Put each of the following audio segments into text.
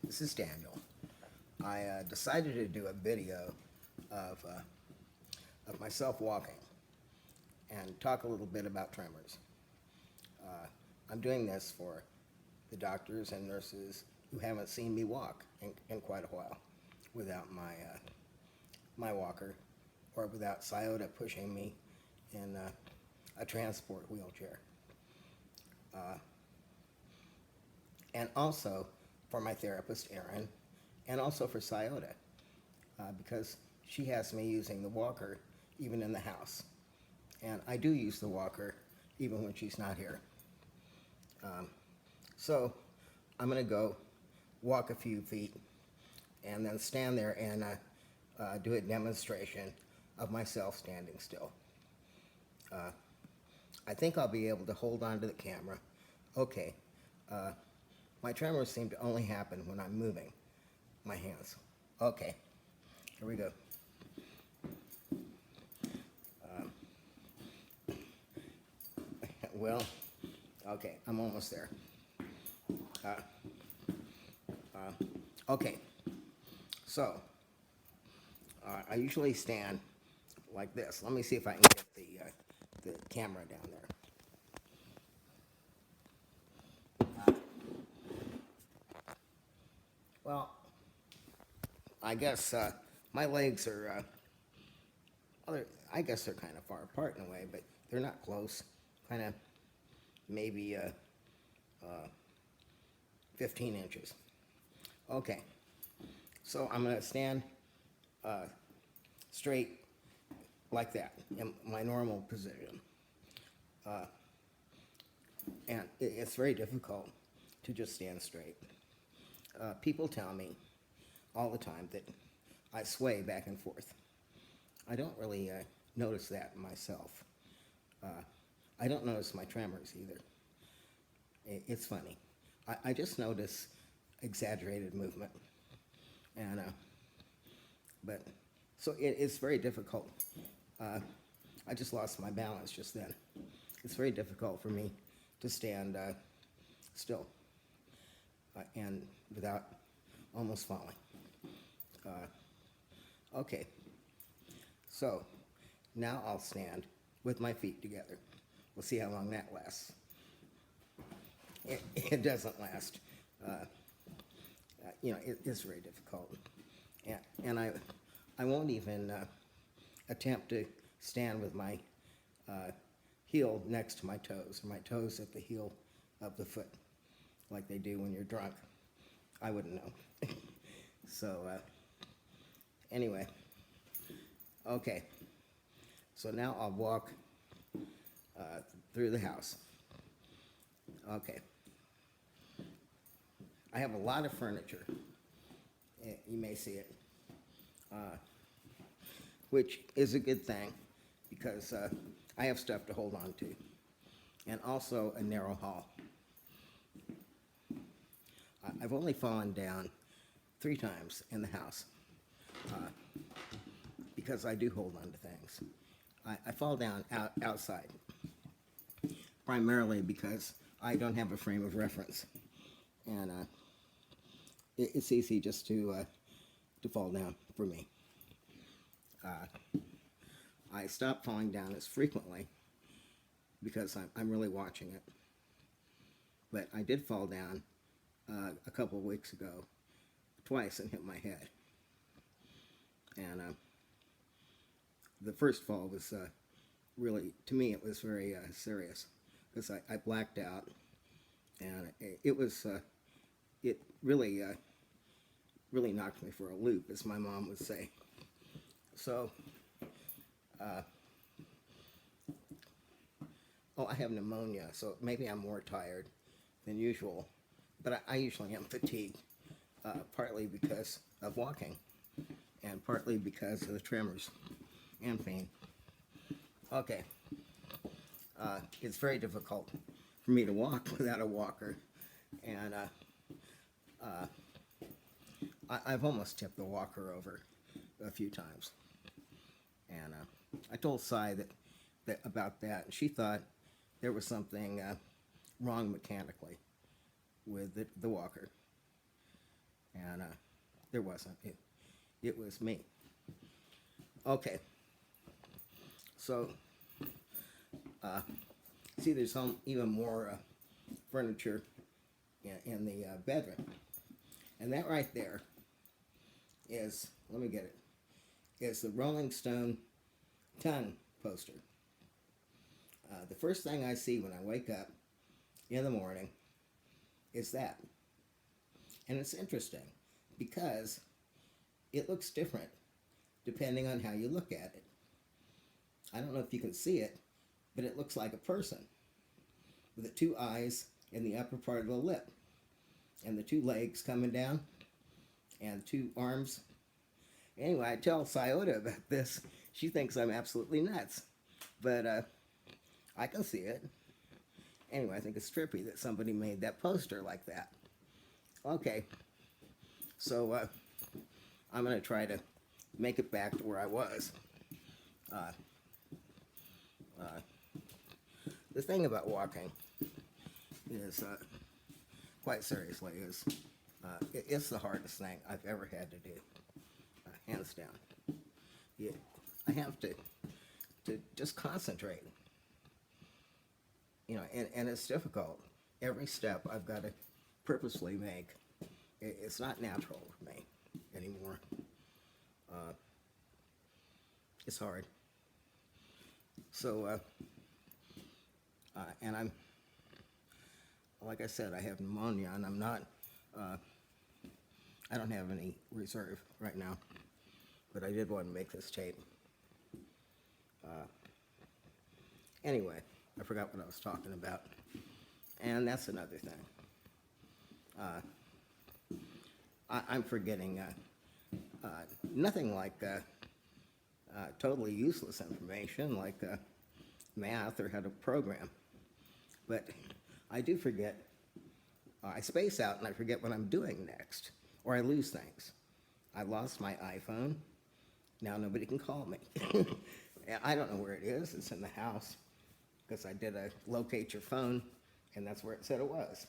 this is Daniel. I decided to do a video of, myself walking and talk a little bit about tremors. I'm doing this for the doctors and nurses who haven't seen me walk in quite a while without my walker or without Sciota pushing me in a transport wheelchair. And also for my therapist, Erin, and also for Sciota, because she has me using the walker even in the house. And I do use the walker even when she's not here. So I'm going to go walk a few feet and then stand there and do a demonstration of myself standing still. I think I'll be able to hold on to the camera. Okay. My tremors seem to only happen when I'm moving my hands. Okay, here we go. Well, okay, I'm almost there. Okay, so I usually stand like this. Let me see if I can get the camera down there. Well, I guess my legs are, I guess they're kind of far apart in a way, but they're not close. Kind of maybe 15 inches. Okay, so I'm going to stand straight like that in my normal position. And it's very difficult to just stand straight. People tell me all the time that I sway back and forth. I don't really notice that myself. I don't notice my tremors either. It's funny. I just notice exaggerated movement. And, but, so it's very difficult. I just lost my balance just then. It's very difficult for me to stand still and without almost falling. Okay, so now I'll stand with my feet together. We'll see how long that lasts. It doesn't last. It's very difficult. And I won't even attempt to stand with my heel next to my toes, or my toes at the heel of the foot, like they do when you're drunk. I wouldn't know. So, anyway, okay. So now I'll walk through the house. Okay. I have a lot of furniture. You may see it, which is a good thing because I have stuff to hold on to, and also a narrow hall. I've only fallen down 3 times in the house because I do hold on to things. I fall down outside, primarily because I don't have a frame of reference, and it's easy just to fall down for me. I stopped falling down as frequently because I'm really watching it. But I did fall down a couple of weeks ago, twice, and hit my head. And the first fall was really, to me, it was very serious because I blacked out, and it was, it really, really knocked me for a loop, as my mom would say. So, I have pneumonia, so maybe I'm more tired than usual, but I usually am fatigued, partly because of walking, and partly because of the tremors and pain. Okay, it's very difficult for me to walk without a walker, and I've almost tipped the walker over a few times. And I told Cy that about that, and she thought there was something wrong mechanically with the walker. there wasn't. It was me. Okay, so see, there's even more furniture in the bedroom, and that right there is, let me get it, is the Rolling Stone tongue poster. The first thing I see when I wake up in the morning is that. And it's interesting because it looks different depending on how you look at it. I don't know if you can see it, but it looks like a person with the two eyes in the upper part of the lip and the two legs coming down and two arms. Anyway, I tell Sciota about this. She thinks I'm absolutely nuts, but I can see it. Anyway, I think it's trippy that somebody made that poster like that. Okay, so I'm going to try to make it back to where I was. The thing about walking is, quite seriously, is it's the hardest thing I've ever had to do, hands down. Yeah, I have to just concentrate. You know, and it's difficult. Every step I've got to purposely make. It's not natural for me anymore. It's hard. So, and I'm, like I said, I have pneumonia, and I'm not, I don't have any reserve right now, but I did want to make this tape. Anyway, I forgot what I was talking about, and that's another thing. I'm forgetting nothing like totally useless information like math or how to program, but I do forget. I space out and I forget what I'm doing next, or I lose things. I lost my iPhone. Now nobody can call me. I don't know where it is. It's in the house because I did a locate your phone, and that's where it said it was.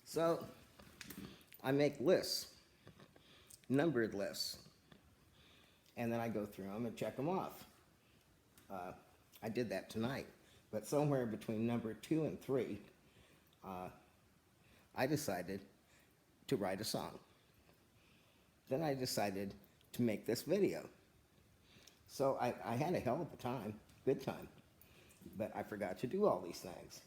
So I make lists, numbered lists, and then I go through them and check them off. I did that tonight, but somewhere between number 2 and 3, I decided to write a song. Then I decided to make this video. So I had a hell of a time, good time, but I forgot to do all these things.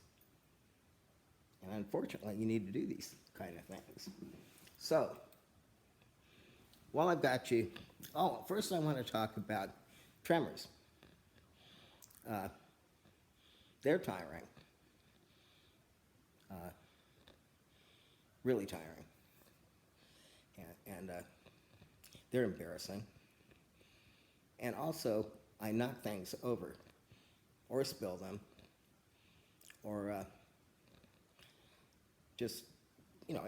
And unfortunately, you need to do these kind of things. So, while I've got you, first I want to talk about tremors. They're tiring. Really tiring. And they're embarrassing. And also, I knock things over, or spill them, or just, you know,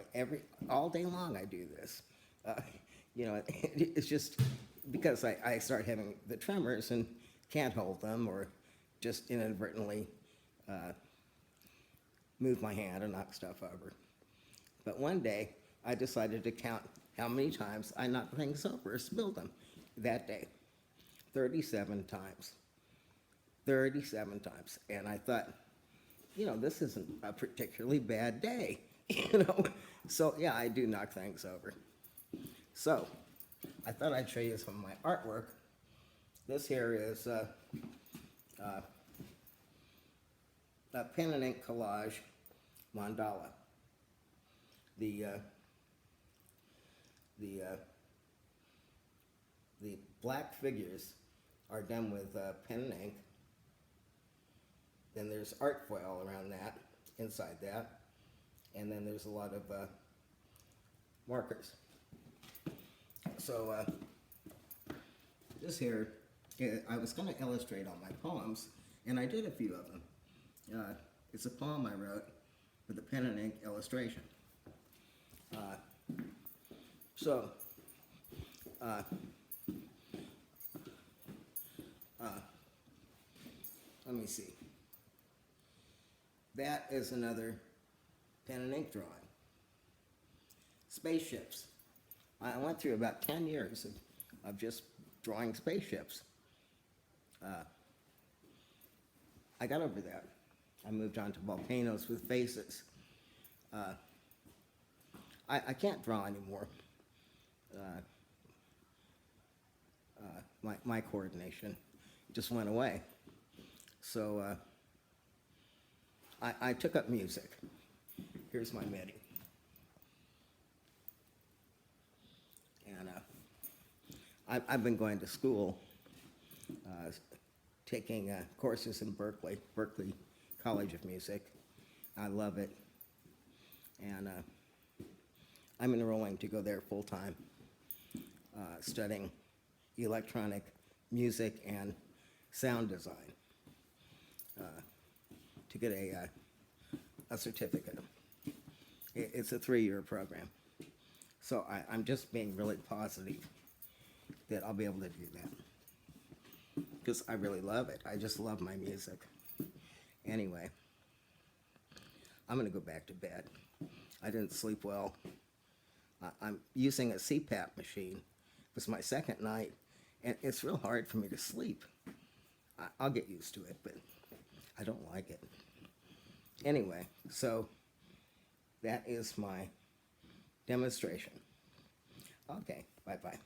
all day long I do this. You know, it's just because I start having the tremors and can't hold them, or just inadvertently move my hand and knock stuff over. But one day, I decided to count how many times I knocked things over or spilled them that day. 37 times. 37 times. And I thought, you know, this isn't a particularly bad day, you know? So, yeah, I do knock things over. So, I thought I'd show you some of my artwork. This here is a pen and ink collage mandala. The black figures are done with pen and ink. Then there's art foil around that, inside that, and then there's a lot of markers. So this here, I was going to illustrate all my poems, and I did a few of them. It's a poem I wrote with a pen and ink illustration. Let me see. That is another pen and ink drawing. Spaceships. I went through about 10 years of just drawing spaceships. I got over that. I moved on to volcanoes with faces. I can't draw anymore. My coordination just went away. So I took up music. Here's my MIDI. And I've been going to school, taking courses in Berkeley College of Music. I love it. And I'm enrolling to go there full time, studying electronic music and sound design to get a certificate. It's a 3-year program. So I'm just being really positive that I'll be able to do that. Because I really love it. I just love my music. Anyway, I'm going to go back to bed. I didn't sleep well. I'm using a CPAP machine. It was my second night, and it's real hard for me to sleep. I'll get used to it, but I don't like it. Anyway, so that is my demonstration. Okay, bye-bye.